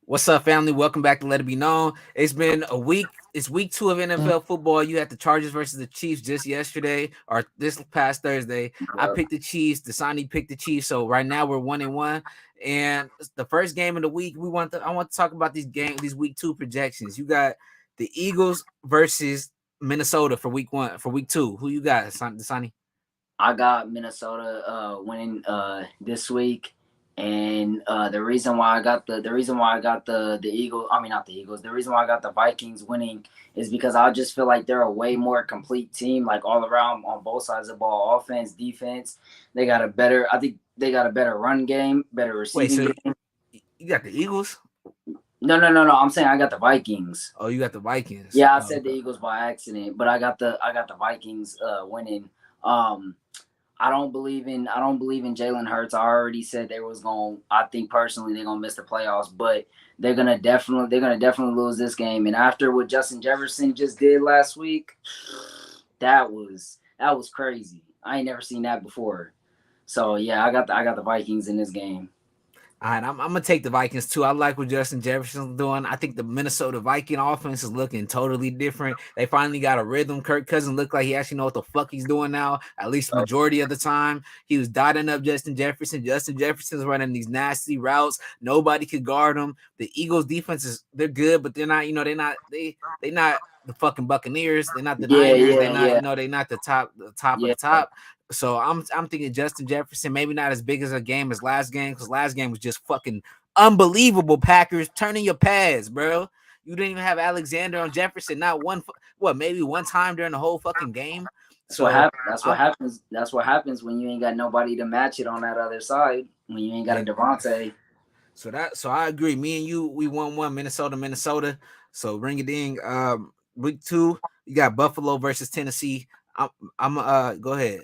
What's up, family? Welcome back to Let It Be Known. It's been a week. It's week 2 of NFL football. You had the Chargers versus the Chiefs just yesterday or this past Thursday. I Yep. picked the Chiefs. Dasani picked the Chiefs. So right now we're 1-1. And the first game of the week, I want to talk about these week 2 projections. You got the Eagles versus Minnesota for week 1, for week 2. Who you got, Dasani? I got Minnesota winning this week, and the reason why I got the Eagles. I mean, not the Eagles. The reason why I got the Vikings winning is because I just feel like they're a way more complete team, like all around on both sides of the ball, offense, defense. They got a better. I think they got a better run game, better Wait, receiving so game. you got the Eagles? No. I'm saying I got the Vikings. Oh, you got the Vikings. Yeah, I Oh, said the okay. Eagles by accident, but I got the Vikings winning. Um, I don't believe in Jalen Hurts. I already said they was going. I think personally they're gonna miss the playoffs, but they're gonna definitely lose this game. And after what Justin Jefferson just did last week, that was crazy. I ain't never seen that before. So yeah, I got the Vikings in this game. All right, I'm gonna take the Vikings too. I like what Justin Jefferson's doing. I think the Minnesota Viking offense is looking totally different. They finally got a rhythm. Kirk Cousins look like he actually know what the fuck he's doing now. At least majority of the time, he was dotting up Justin Jefferson. Justin Jefferson's running these nasty routes. Nobody could guard him. The Eagles defense they're good, but they're not. They not the fucking Buccaneers. They're not the Yeah, Niners. yeah, yeah, They're not the top of yeah. the top. So I'm thinking Justin Jefferson, maybe not as big as a game as last game, because last game was just fucking unbelievable. Packers turning your pads, bro. You didn't even have Alexander on Jefferson, not maybe one time during the whole fucking game. That's what So happens. That's what happens. That's what happens when you ain't got nobody to match it on that other side. When you ain't got a yeah, Devontae. so I agree. Me and you, we won one Minnesota. So bring it in. Week 2, you got Buffalo versus Tennessee. I'm I'm go ahead.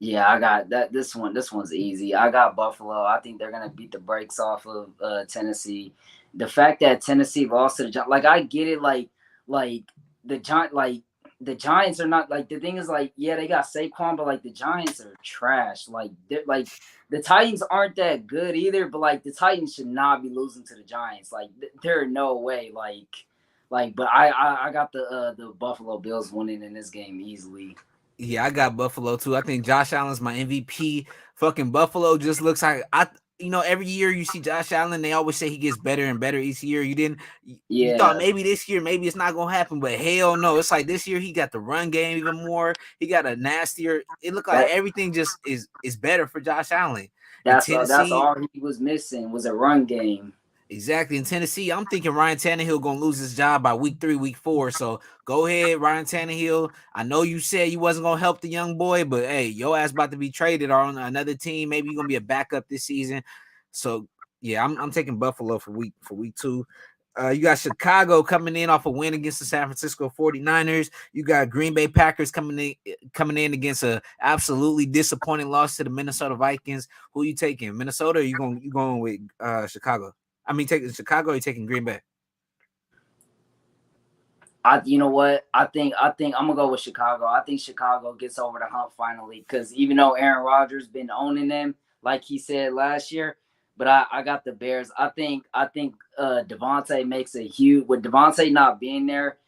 Yeah, I got that. This one's easy. I got Buffalo. I think they're gonna beat the brakes off of Tennessee. The fact that Tennessee lost to the Giants, like I get it, like the Giants are not like the thing is like yeah they got Saquon, but like the Giants are trash. Like they're like the Titans aren't that good either, but like the Titans should not be losing to the Giants. Like there are no way. But I got the Buffalo Bills winning in this game easily. Yeah, I got Buffalo too. I think Josh Allen's my MVP. Fucking Buffalo just looks like every year you see Josh Allen, they always say he gets better and better each year. You thought Yeah. maybe this year, maybe it's not gonna happen, but hell no. It's like this year he got the run game even more. He got a nastier. It looked like That everything just is better for Josh Allen. In that's Tennessee, all he was missing was a run game. exactly. In Tennessee, I'm thinking Ryan Tannehill gonna lose his job by week 3, week 4. So go ahead, Ryan Tannehill. I know you said you wasn't gonna help the young boy, but hey, your ass about to be traded or on another team. Maybe you're gonna be a backup this season. So yeah, I'm taking Buffalo for week 2. You got Chicago coming in off a win against the San Francisco 49ers. You got Green Bay Packers coming in against a absolutely disappointing loss to the Minnesota Vikings. Who you taking? Minnesota or you going with Chicago? I mean, taking Chicago or you taking Green Bay? You know what? I think I'm gonna go with Chicago. I think Chicago gets over the hump finally because even though Aaron Rodgers been owning them like he said last year, but I got the Bears. I think Devontae makes a huge with Devontae not being there.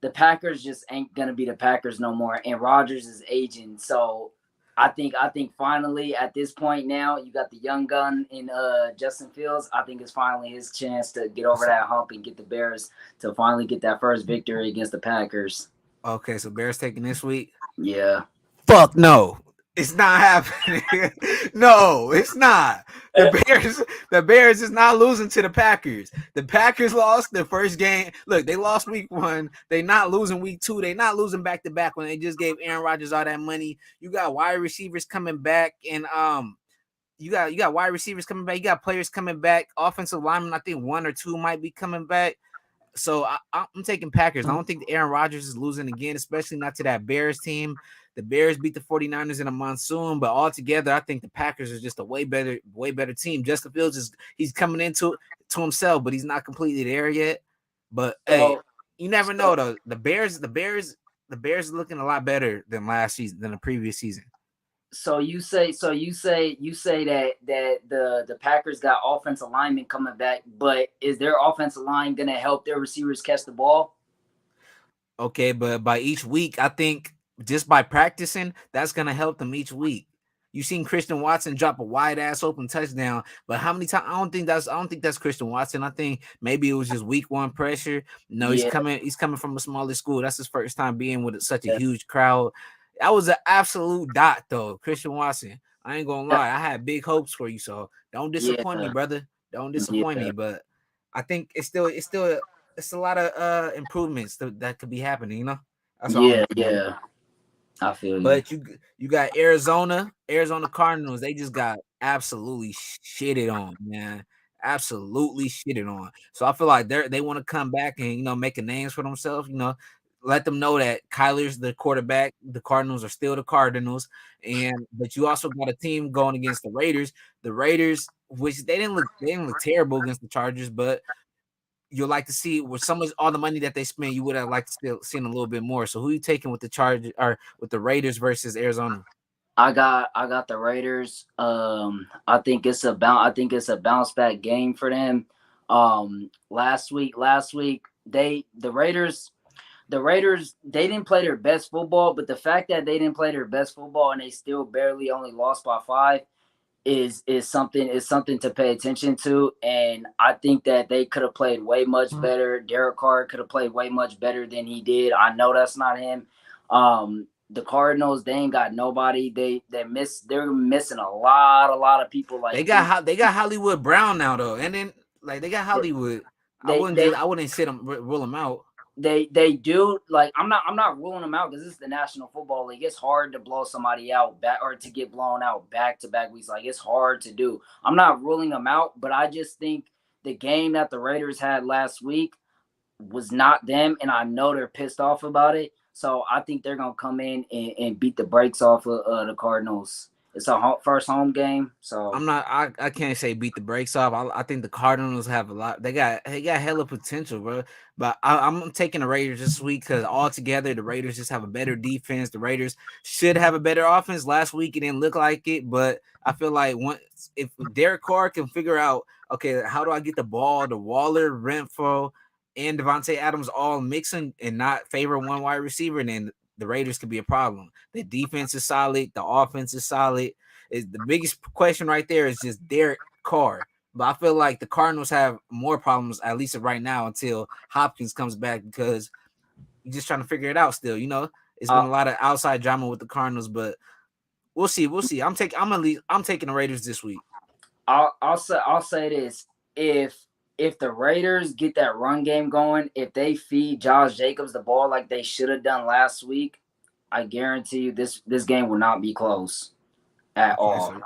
The Packers just ain't gonna be the Packers no more, and Rodgers is aging. So I think finally at this point now you got the young gun in Justin Fields. I think it's finally his chance to get over that hump and get the Bears to finally get that first victory against the Packers. Okay, so Bears taking this week. Yeah. Fuck no. It's not happening. No, it's not. The Bears is not losing to the Packers. The Packers lost the first game. Look, they lost week 1. They not losing week 2. They not losing back to back when they just gave Aaron Rodgers all that money. You got wide receivers coming back and you got wide receivers coming back. You got players coming back. Offensive linemen, I think 1 or 2 might be coming back. So I'm taking Packers. I don't think Aaron Rodgers is losing again, especially not to that Bears team. The Bears beat the 49ers in a monsoon, but altogether, I think the Packers are just a way better team. Justin Fields he's coming into to himself, but he's not completely there yet. But hey, So you never so know though. The Bears are looking a lot better than last season, than the previous season. So you say that the Packers got offensive linemen coming back, but is their offensive line gonna help their receivers catch the ball? Okay, but by each week, I think just by practicing, that's gonna help them each week. You seen Christian Watson drop a wide ass open touchdown, but how many times? I don't think that's Christian Watson. I think maybe it was just week one pressure. No, he's Yeah, coming. He's coming from a smaller school. That's his first time being with such a huge crowd. That was an absolute dot, though, Christian Watson. I ain't gonna lie. I had big hopes for you, so don't yeah, disappoint me, brother. Don't disappoint yeah, me. But I think it's a lot of improvements that could be happening. That's all I'm yeah, looking at. yeah. I feel you. But you got Arizona Cardinals. They just got absolutely shitted on, man. Absolutely shitted on. So I feel like they want to come back and make a names for themselves. Let them know that Kyler's the quarterback. The Cardinals are still the Cardinals, and but you also got a team going against the Raiders. The Raiders, which they didn't look terrible against the Chargers, but you'll like to see with some of all the money that they spent, you would have liked to still seen a little bit more. So who you taking with the Chargers or with the Raiders versus Arizona? I got the Raiders. I think it's a bounce back game for them. Last week the Raiders they didn't play their best football, but the fact that they didn't play their best football and they still barely only lost by 5 is something to pay attention to. And I think that they could have played way much better. Derek Carr could have played way much better than he did. I know that's not him. The Cardinals, they ain't got nobody. They're missing a lot of people They like key. got they got Hollywood Brown now though, and then like they got Hollywood. They they I wouldn't sit them rule them out. they do. Like, I'm not ruling them out because this is the National Football League. It's hard to blow somebody out back or to get blown out back to back weeks. Like, it's hard to do. I'm not ruling them out, but I just think the game that the Raiders had last week was not them, and I know they're pissed off about it. So I think they're gonna come in and beat the brakes off of the Cardinals. It's a first home game, so I'm not. I can't say beat the brakes off. I think the Cardinals have a lot. They got hella potential, bro. But I'm taking the Raiders this week because altogether the Raiders just have a better defense. The Raiders should have a better offense. Last week it didn't look like it, but I feel like once if Derek Carr can figure out, okay, how do I get the ball to Waller, Renfro, and Devontae Adams all mixing and not favor one wide receiver, and then the Raiders could be a problem. The defense is solid. The offense is solid. Is the biggest question right there is just Derek Carr. But I feel like the Cardinals have more problems, at least right now, until Hopkins comes back because you're just trying to figure it out still. It's been uh, a lot of outside drama with the Cardinals, but we'll see. We'll see. I'm taking the Raiders this week. I'll say this: if the Raiders get that run game going, if they feed Josh Jacobs the ball like they should have done last week, I guarantee you this game will not be close at Okay, all. so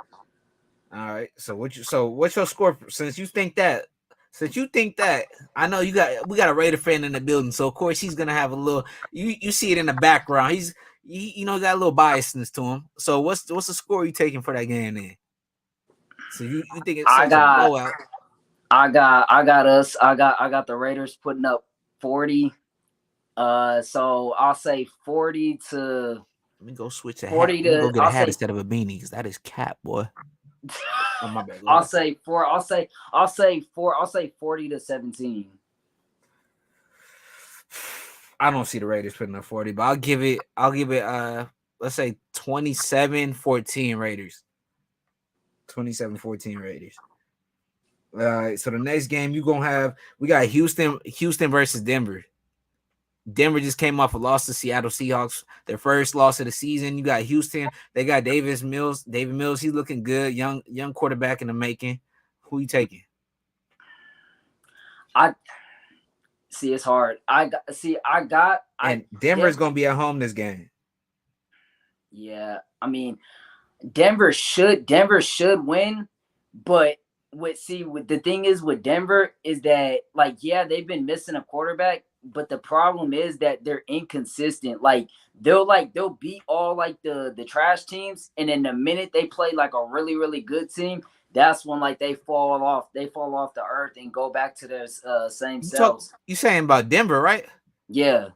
all right. So what's your score since you think that I know we got a Raider fan in the building, so of course he's gonna have a little you see it in the background. Got a little biasness to him. So what's the score you taking for that game then? So you think it's I such a got blowout? I got the Raiders putting up 40. So I'll say 40 to Let me go switch a hat. 40 Let me go to get a I'll hat say instead of a beanie because that is cap, boy. Oh my bad. Go I'll ahead. say four. I'll say 40 to 17. I don't see the Raiders putting up 40, but I'll give it let's say 27-14 Raiders. 27-14 Raiders. All right, so the next game we got Houston versus Denver. Denver just came off a loss to Seattle Seahawks, their first loss of the season. You got Houston, they got David Mills, he's looking good, young quarterback in the making. Who you taking? I see it's hard. I And Denver's Denver. gonna be at home this game. Yeah, I mean Denver should win, but what the thing is with Denver is that, like, yeah, they've been missing a quarterback, but the problem is that they're inconsistent. Like, they'll beat all like the trash teams, and then the minute they play like a really really good team, that's when like they fall off the earth and go back to their same selves. You saying about Denver, right? Yeah.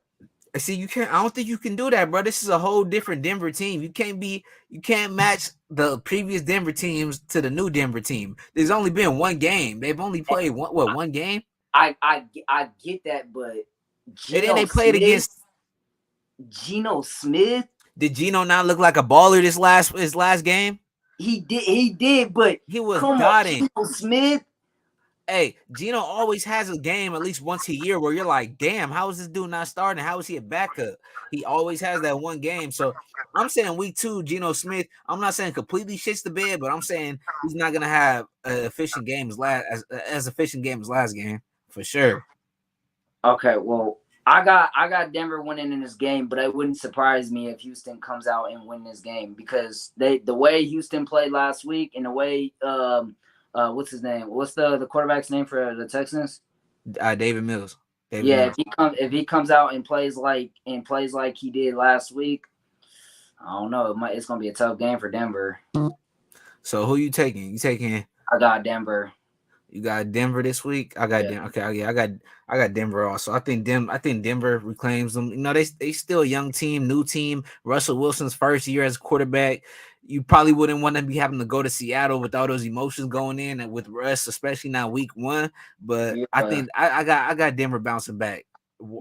See, you can't. I don't think you can do that, bro. This is a whole different Denver team. You can't match the previous Denver teams to the new Denver team. There's only been one game. They've only played one game, I get that, but and then Geno they played Smith, against. Geno Smith, Did Geno not look like a baller his last game? he did, but He was come on, dotting. Geno Smith. Hey, Geno always has a game at least once a year where you're like, damn, how is this dude not starting? How is he a backup? He always has that one game. So I'm saying week 2, Geno Smith. I'm not saying completely shits the bed, but I'm saying he's not gonna have an efficient game as efficient game as last game for sure. Okay, well, I got Denver winning in this game, but it wouldn't surprise me if Houston comes out and win this game because the way Houston played last week and the way what's his name? What's the quarterback's name for the Texans? David Mills. Yeah, if he comes out and plays like he did last week, I don't know. It's gonna be a tough game for Denver. So who you taking? You taking? I got Denver. You got Denver this week. I got Denver. Okay, yeah, I got Denver also. I think Denver reclaims them. You know, they still a young team, new team. Russell Wilson's first year as quarterback. You probably wouldn't want to be having to go to Seattle with all those emotions going in and with Russ, especially now week 1. But Yeah. I think I got Denver bouncing back.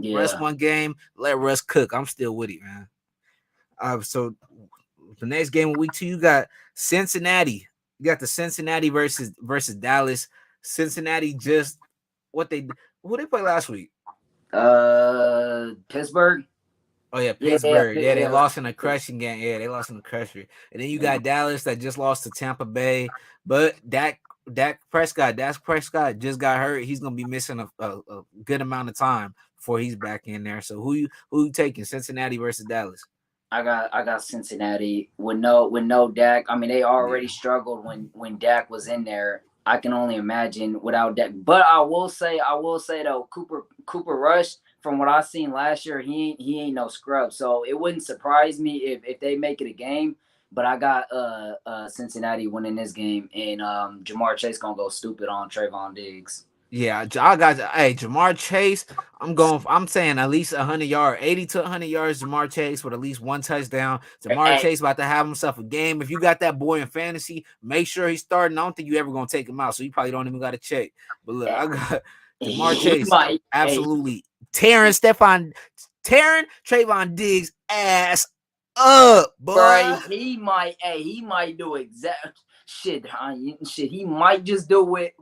Yeah. Russ one game, let Russ cook. I'm still with it, man. So the next game of week 2, you got Cincinnati. You got the Cincinnati versus Dallas. Cincinnati just who they play last week? Pittsburgh. Oh yeah, Pittsburgh. Yeah, they lost in a crushing game. Yeah, they lost in the crusher. And then you got Dallas that just lost to Tampa Bay. But Dak Prescott just got hurt. He's gonna be missing a good amount of time before he's back in there. So who you taking? Cincinnati versus Dallas? I got Cincinnati with no Dak. I mean, they already struggled when Dak was in there. I can only imagine without Dak. But I will say though, Cooper Rush, from what I seen last year, he ain't no scrub. So it wouldn't surprise me if they make it a game. But I got Cincinnati winning this game, and Jamar Chase gonna go stupid on Trayvon Diggs. Yeah, I got Jamar Chase. I'm saying at least 100 yards, 80 to 100 yards. Jamar Chase with at least one touchdown. Jamar Chase about to have himself a game. If you got that boy in fantasy, make sure he's starting. I don't think you ever gonna take him out, so you probably don't even got to check. But look, I got Jamar Chase absolutely tearing Trayvon Diggs ass up, boy. Bro, he might do exact shit. He might just do what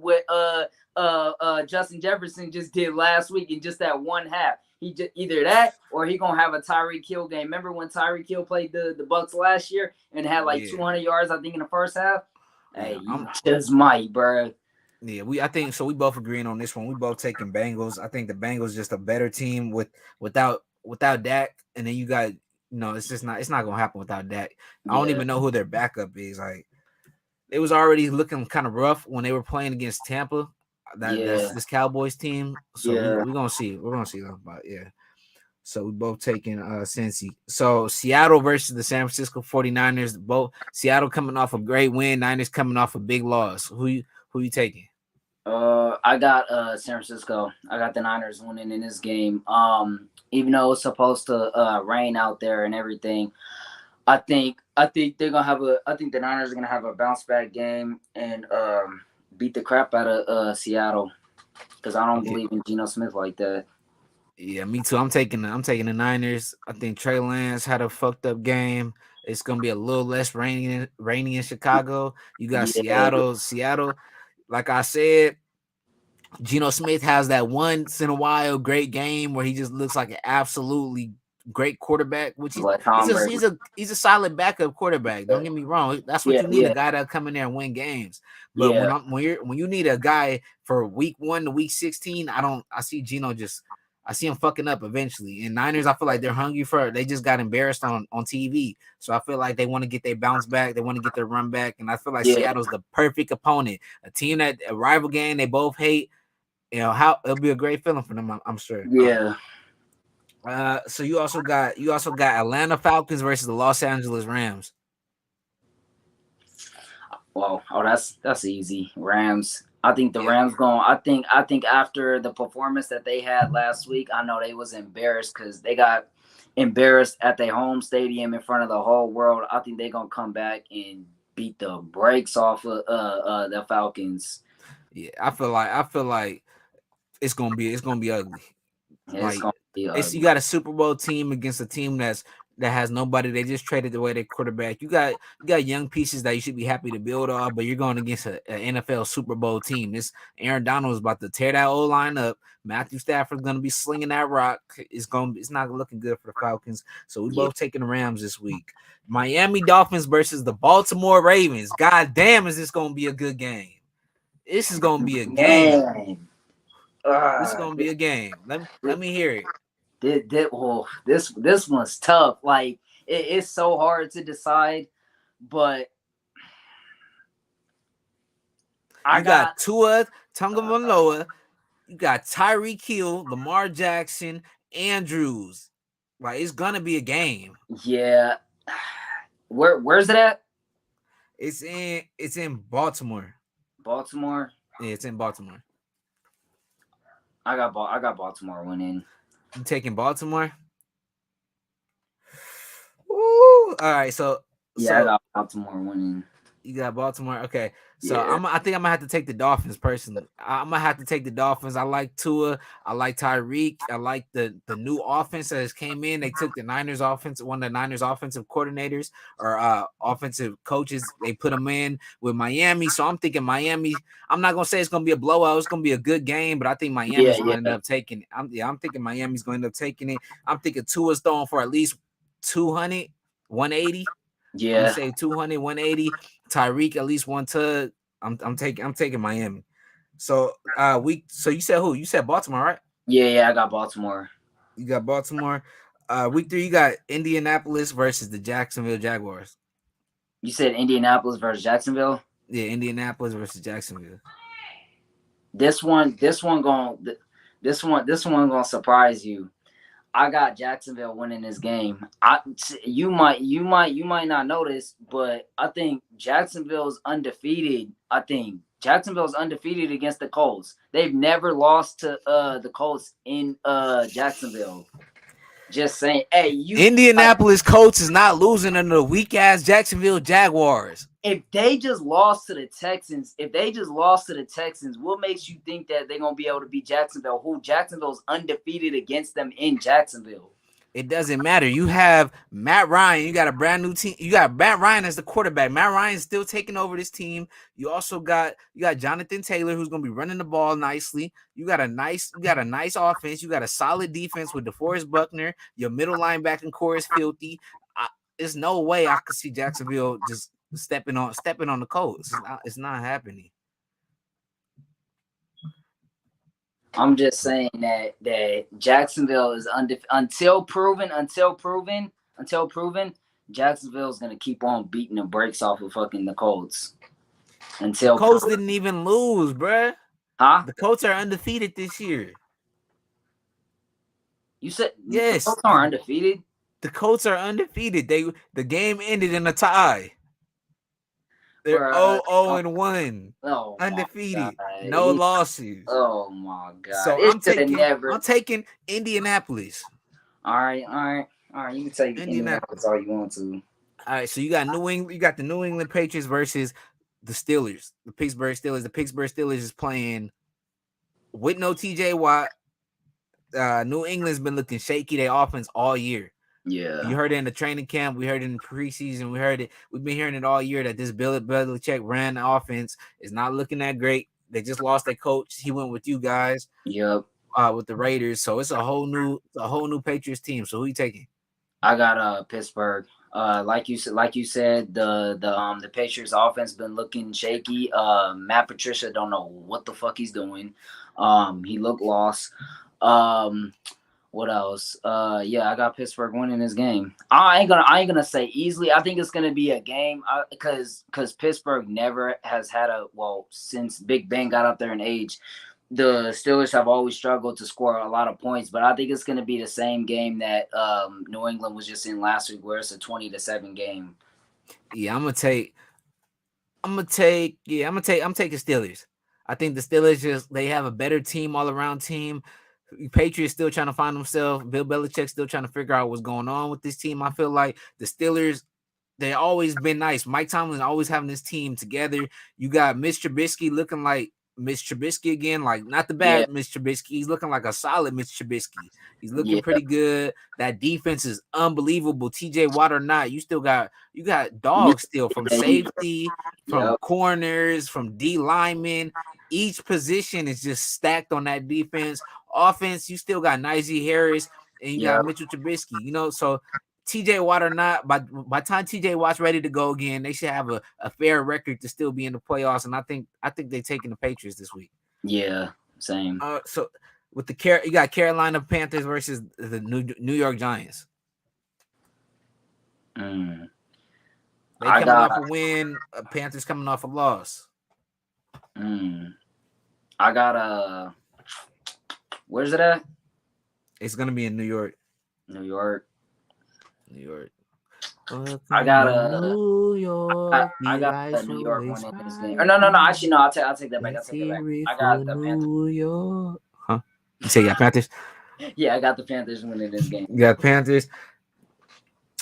Justin Jefferson just did last week in just that one half. He just either that or he gonna have a Tyreek Hill game. Remember when Tyreek Hill played the Bucks last year and had like 200 yards, I think, in the first half? Hey, you just might, bro. Yeah, I think so. We both agreeing on this one. We both taking Bengals. I think the Bengals just a better team without Dak, and then you got it's not gonna happen without Dak. I don't even know who their backup is. Like it was already looking kind of rough when they were playing against Tampa. That's this Cowboys team. So we're gonna see. We're gonna see them. But yeah. So we both taking Cincy. So Seattle versus the San Francisco 49ers. Both Seattle coming off a great win, Niners coming off a big loss. Who you taking? I got San Francisco. I got the Niners winning in this game. Even though it's supposed to rain out there and everything, I think they're gonna have I think the Niners are gonna have a bounce back game and beat the crap out of Seattle because I don't believe in Geno Smith like that. Yeah, me too. I'm taking the Niners. I think Trey Lance had a fucked up game. It's gonna be a little less rainy in Chicago. You got Seattle. Like I said, Geno Smith has that once in a while great game where he just looks like an absolutely great quarterback, which he's a solid backup quarterback. Don't get me wrong. That's what you need, a guy that'll come in there and win games. But when you need a guy for week 1 to week 16, I see him fucking up eventually. And Niners, I feel like they're hungry they just got embarrassed on TV. So I feel like they want to get their bounce back. They want to get their run back. And I feel like Seattle's the perfect opponent. A team that a rival game they both hate. How it'll be a great feeling for them, I'm sure. Yeah. So you also got Atlanta Falcons versus the Los Angeles Rams. Well, that's easy. Rams. I think the Rams going. I think after the performance that they had last week, I know they was embarrassed because they got embarrassed at their home stadium in front of the whole world. I think they're gonna come back and beat the brakes off of the Falcons. Yeah, I feel like it's gonna be ugly. It's Like gonna be it's you ugly. got a Super Bowl team against a team that has nobody. They just traded away their quarterback. You got young pieces that you should be happy to build off, but you're going against an NFL Super Bowl team. This Aaron Donald is about to tear that old line up. Matthew Stafford's going to be slinging that rock. It's not looking good for the Falcons. So we Yeah, both taking the Rams this week. Miami Dolphins versus the Baltimore Ravens. God damn, is this going to be a good game? This is going to be a game. man. This is going to be a game. Let me hear it. This one's tough. Like it's so hard to decide, but I You got got Tua Tagovailoa. You got Tyreek Hill, Lamar Jackson, Andrews. Like it's gonna be a game. yeah. Where's it at? It's in Baltimore. Baltimore. Yeah, it's in Baltimore. I got Baltimore winning. You taking Baltimore? Woo! All right, so Yeah, I so got Baltimore winning. you got Baltimore. Okay. So Yeah, I think I'm gonna have to take the Dolphins personally. I'm gonna have to take the Dolphins. I like Tua. I like Tyreek. I like the new offense that has came in. They took the Niners offense, one of the Niners offensive coordinators or offensive coaches. They put them in with Miami. So I'm thinking Miami. I'm not gonna say it's gonna be a blowout. It's gonna be a good game, but I think yeah, Miami's gonna end yeah, up taking it. I'm thinking Miami's gonna end up taking it. I'm thinking Tua's throwing for at least 200, 180. I'm gonna yeah, say 200, 180. Tyreek at least one tug. I'm taking Miami. So you said who? You said Baltimore, right? yeah, yeah. I got Baltimore. You got Baltimore. Week 3, you got Indianapolis versus the Jacksonville Jaguars. You said Indianapolis versus Jacksonville. Yeah, Indianapolis versus Jacksonville. This one gonna surprise you. I got Jacksonville winning this game. You might not notice, but I think Jacksonville's undefeated. I think Jacksonville's undefeated against the Colts. They've never lost to the Colts in Jacksonville. Just saying, hey, Indianapolis Colts is not losing under the weak ass Jacksonville Jaguars. if they just lost to the Texans, what makes you think that they're gonna be able to beat Jacksonville? Who Jacksonville's undefeated against them in Jacksonville? It doesn't matter. You have Matt Ryan. You got a brand new team. You got Matt Ryan as the quarterback. Matt Ryan's still taking over this team. You got Jonathan Taylor who's going to be running the ball nicely. You got a nice offense. You got a solid defense with DeForest Buckner. Your middle linebacker core is filthy. There's no way I could see Jacksonville just stepping on the Colts. It's not happening. I'm just saying that Jacksonville is until proven. Jacksonville's gonna keep on beating the brakes off of fucking the Colts The until Colts proven. didn't even lose, bruh. Huh? The Colts are undefeated this year. You said the Yes, Colts are undefeated. the Colts are undefeated. The game ended in a tie. They're Bruh. 0-1, Oh my undefeated, god. no losses. Oh my god. So It I'm should have taking never. I'm taking Indianapolis. All right. You can take Indianapolis. Indianapolis all you want to. All right, so you got New England. You got the New England Patriots versus the Steelers, the Pittsburgh Steelers. The Pittsburgh Steelers is playing with no TJ Watt. New England's been looking shaky. Their offense all year. Yeah. You heard it in the training camp. We heard it in preseason. We heard it. We've been hearing it all year that this Bill Belichick ran the offense is not looking that great. They just lost their coach. He went with you guys, Yep. with the Raiders. So it's a whole new Patriots team. So who you taking? I got Pittsburgh. Like you said, the Patriots offense been looking shaky. Matt Patricia don't know what the fuck he's doing. He looked lost. What else? Yeah, I got Pittsburgh winning this game. I ain't gonna say easily. I think it's gonna be a game because Pittsburgh never has had since Big Ben got up there in age. The Steelers have always struggled to score a lot of points, but I think it's going to be the same game that New England was just in last week, where it's a 20-7 game. Yeah, I'm taking Steelers. I think the Steelers they have a better team all around team. Patriots still trying to find themselves. Bill Belichick still trying to figure out what's going on with this team. I feel like the Steelers, they always been nice. Mike Tomlin always having this team together. You got Mitch Trubisky looking like Mitch Trubisky again, like not the Yeah, bad Mitch Trubisky. He's looking like a solid Mitch Trubisky. He's looking yeah, pretty good. That defense is unbelievable. TJ Watt or not, you got yeah, dogs still from yeah, safety, from yep, corners, from D linemen. Each position is just stacked on that defense. Offense, you still got Najee Harris and you got yep, Mitchell Trubisky. So TJ Watt or not, by time TJ Watt's ready to go again, they should have a fair record to still be in the playoffs. And I think they're taking the Patriots this week. yeah, same. So with you got Carolina Panthers versus the New York Giants. Mm. They I coming off got, a win. Panthers coming off a loss. I got where's it at? It's gonna be in New York. New York. New York. I got New York. I got the New York one in this game. Or no. Actually, no. I'll take that back. I got the Panthers. New York. Huh? You say you got Panthers? Yeah, I got the Panthers winning this game. You got Panthers.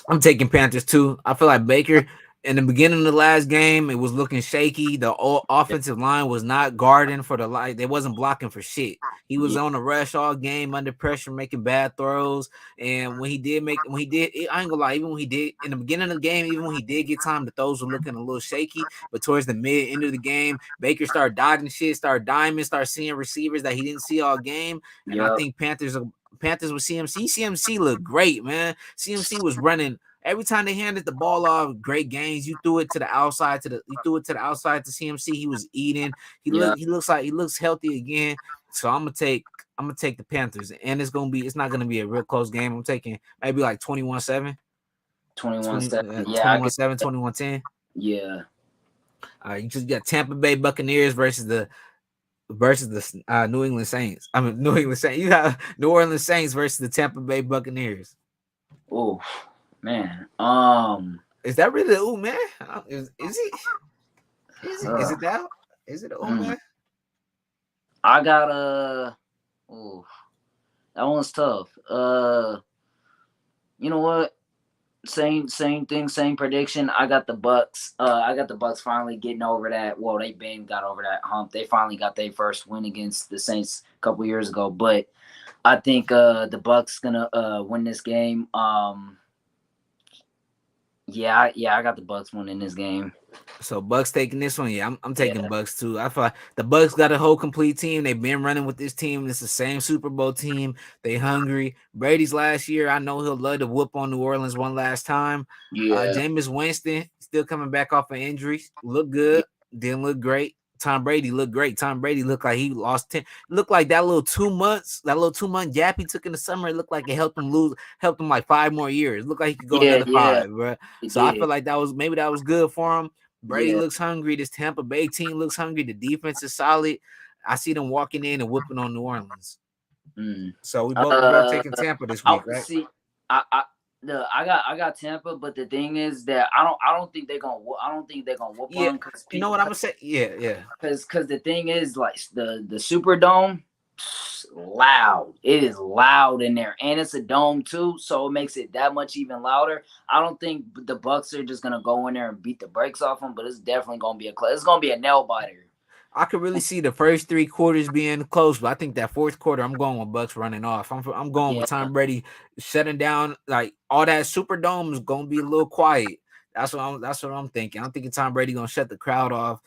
I'm taking Panthers too. I feel like Baker in the beginning of the last game, it was looking shaky. The offensive line was not guarding for the light. They wasn't blocking for shit. He was on the rush all game under pressure, making bad throws. And when he did, I ain't gonna lie, even when he did in the beginning of the game, even when he did get time, the throws were looking a little shaky. But towards the end of the game, Baker started dodging shit, started diming, started seeing receivers that he didn't see all game. And I think Panthers with CMC looked great, man. CMC was running every time they handed the ball off. Great gains. You threw it to the outside to CMC. He was eating. He looks healthy again. So I'm gonna take the Panthers, and it's not gonna be a real close game. I'm taking maybe like 21-7. 21-7. Yeah, 21-7, 21-10. Yeah. All right, you just got Tampa Bay Buccaneers versus the New England Saints. New England Saints. You got New Orleans Saints versus the Tampa Bay Buccaneers. Oh man. Is that really the man? Is it? Is it that? Is it man? I got that one's tough. You know what? Same thing, same prediction. I got the Bucks. I got the Bucks finally getting over that. Well, they been got over that hump. They finally got their first win against the Saints a couple years ago. But I think the Bucks gonna win this game. Yeah, I got the Bucks winning this game. So Bucks taking this one. Yeah, I'm taking Bucks too. I thought the Bucks got a whole complete team. They've been running with this team. It's the same Super Bowl team. They hungry. Brady's last year. I know he'll love to whoop on New Orleans one last time. Yeah. Jameis Winston still coming back off of injuries. Look good. Didn't look great. Tom Brady looked great. Tom Brady looked like he lost 10. Looked like that little 2 months, that little 2 month gap he took in the summer. It looked like it helped him like 5 more years. It looked like he could go another 5, bro. So I feel like that was good for him. Brady looks hungry. This Tampa Bay team looks hungry. The defense is solid. I see them walking in and whooping on New Orleans. So we both taking Tampa this week, right? See, I got Tampa, but the thing is that I don't think they're gonna whoop them. You know what I'm gonna say? Yeah. Because the thing is, like the Superdome, loud. It is loud in there, and it's a dome too, so it makes it that much even louder. I don't think the Bucks are just gonna go in there and beat the brakes off them, but it's definitely gonna be it's gonna be a nail biter. I could really see the first 3 quarters being close, but I think that fourth quarter, I'm going with Bucks running off. I'm going with Tom Brady shutting down. Like all that Superdome is gonna be a little quiet. That's what I'm thinking. I'm thinking Tom Brady gonna shut the crowd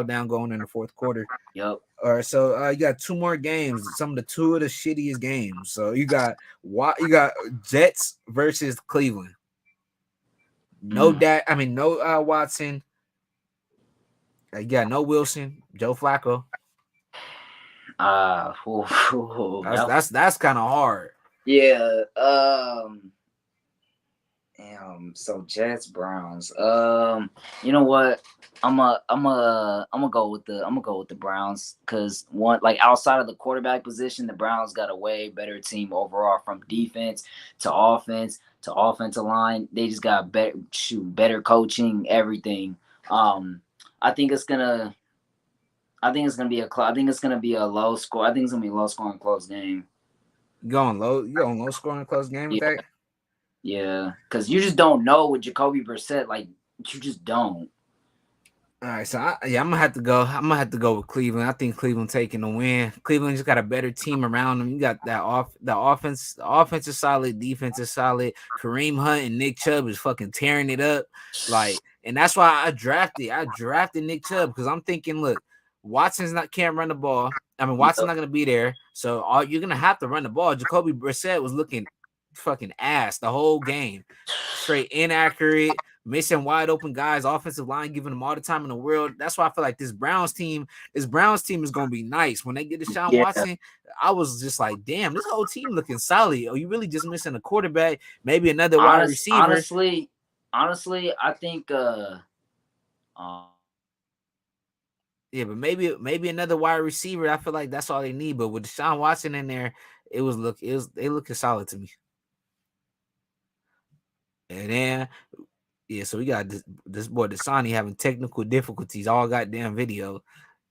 down going in the fourth quarter. Yep. All right, so you got 2 more games. Some of the 2 of the shittiest games. So you got Jets versus Cleveland. No Watson. You got no Wilson, Joe Flacco. That's kind of hard. Yeah. So Jets Browns. You know what? I'm gonna go with the Browns because one, like outside of the quarterback position, the Browns got a way better team overall from defense to offense to offensive line. They just got better coaching, everything. I think it's gonna be a low score. I think it's gonna be a low scoring close game. You going low scoring close game with Yeah, that? yeah. Because you just don't know with Jacoby Brissett. Like you just don't. All right, so I'm gonna have to go. I'm gonna have to go with Cleveland. I think Cleveland taking the win. Cleveland just got a better team around them. You got the offense. The offense is solid. Defense is solid. Kareem Hunt and Nick Chubb is fucking tearing it up. Like, and that's why I drafted. I drafted Nick Chubb because I'm thinking, look, Watson's not can't run the ball. I mean, Watson's Yep. not gonna be there, so you're gonna have to run the ball. Jacoby Brissett was looking fucking ass the whole game, straight inaccurate, missing wide open guys, offensive line giving them all the time in the world. That's why I feel like this Browns team is gonna be nice when they get Deshaun Yeah. Watson. I was just like, damn, this whole team looking solid. Are you really just missing a quarterback, maybe another wide receiver? Honestly, I think Yeah, but maybe another wide receiver. I feel like that's all they need. But with Deshaun Watson in there, they looking solid to me. And then yeah, so we got this boy Dasani having technical difficulties all goddamn video.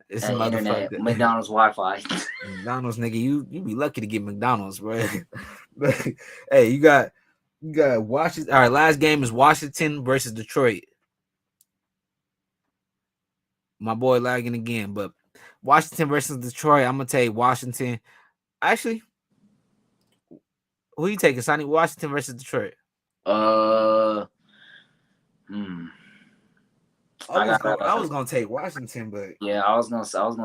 This internet, motherfucker. McDonald's Wi-Fi. McDonald's nigga, you be lucky to get McDonald's, bro. But hey, you got Washington. All right, last game is Washington versus Detroit. My boy lagging again, but Washington versus Detroit. I'm gonna take Washington. Actually, who you taking, Sonny? Washington versus Detroit. I was gonna take Washington, but yeah, I was gonna say, I don't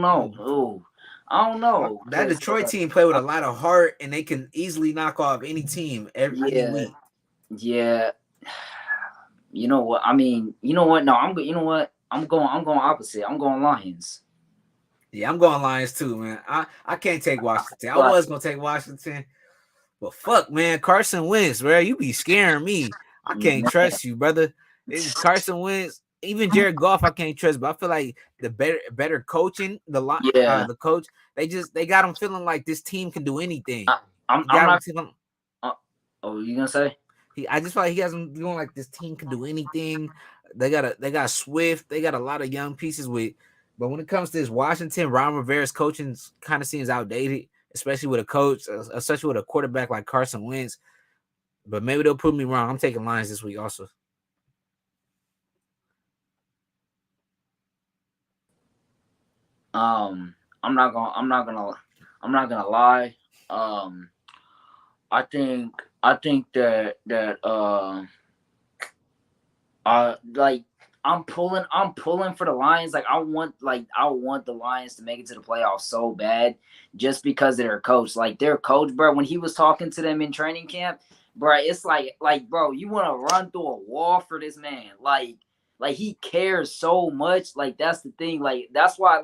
know. I don't know. That Detroit team play with a lot of heart, and they can easily knock off any team every week. Yeah. You know what? I mean, you know what? No, you know what? I'm going opposite. I'm going Lions. Yeah, I'm going Lions too, man. I can't take Washington. I was gonna take Washington, but fuck, man, Carson Wentz, bro, you be scaring me. I can't trust you, brother. It's Carson Wentz, even Jared Goff, I can't trust. But I feel like the better coaching, the coach, they got him feeling like this team can do anything. I'm not. You gonna say? I just feel like he has them feeling like this team can do anything. They got Swift. They got a lot of young pieces with. But when it comes to this Washington, Ron Rivera's coaching kind of seems outdated, especially with a coach, especially with a quarterback like Carson Wentz. But maybe they'll prove me wrong. I'm taking Lions this week also. I'm not gonna lie. I think that like I'm pulling for the Lions. Like I want the Lions to make it to the playoffs so bad, just because of their coach. Like their coach, bro, when he was talking to them in training camp, bro, it's like bro, you want to run through a wall for this man. Like he cares so much. Like that's the thing. Like that's why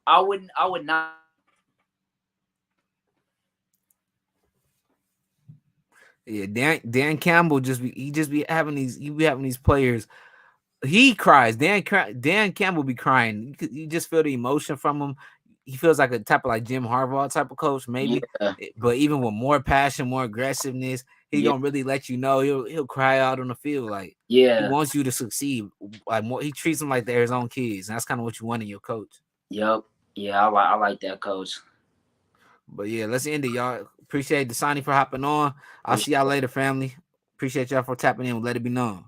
I would not. Yeah, Dan Campbell be having these players. He cries. Dan Campbell be crying. You just feel the emotion from him. He feels like a type of like Jim Harbaugh type of coach, maybe. Yeah. But even with more passion, more aggressiveness, he gonna really let you know. He'll cry out on the field like he wants you to succeed. Like he treats them like they're his own kids, and that's kind of what you want in your coach. Yep. Yeah, I like that coach. But yeah, let's end it, y'all. Appreciate Dasani for hopping on. I'll see y'all later, family. Appreciate y'all for tapping in. Let it be known.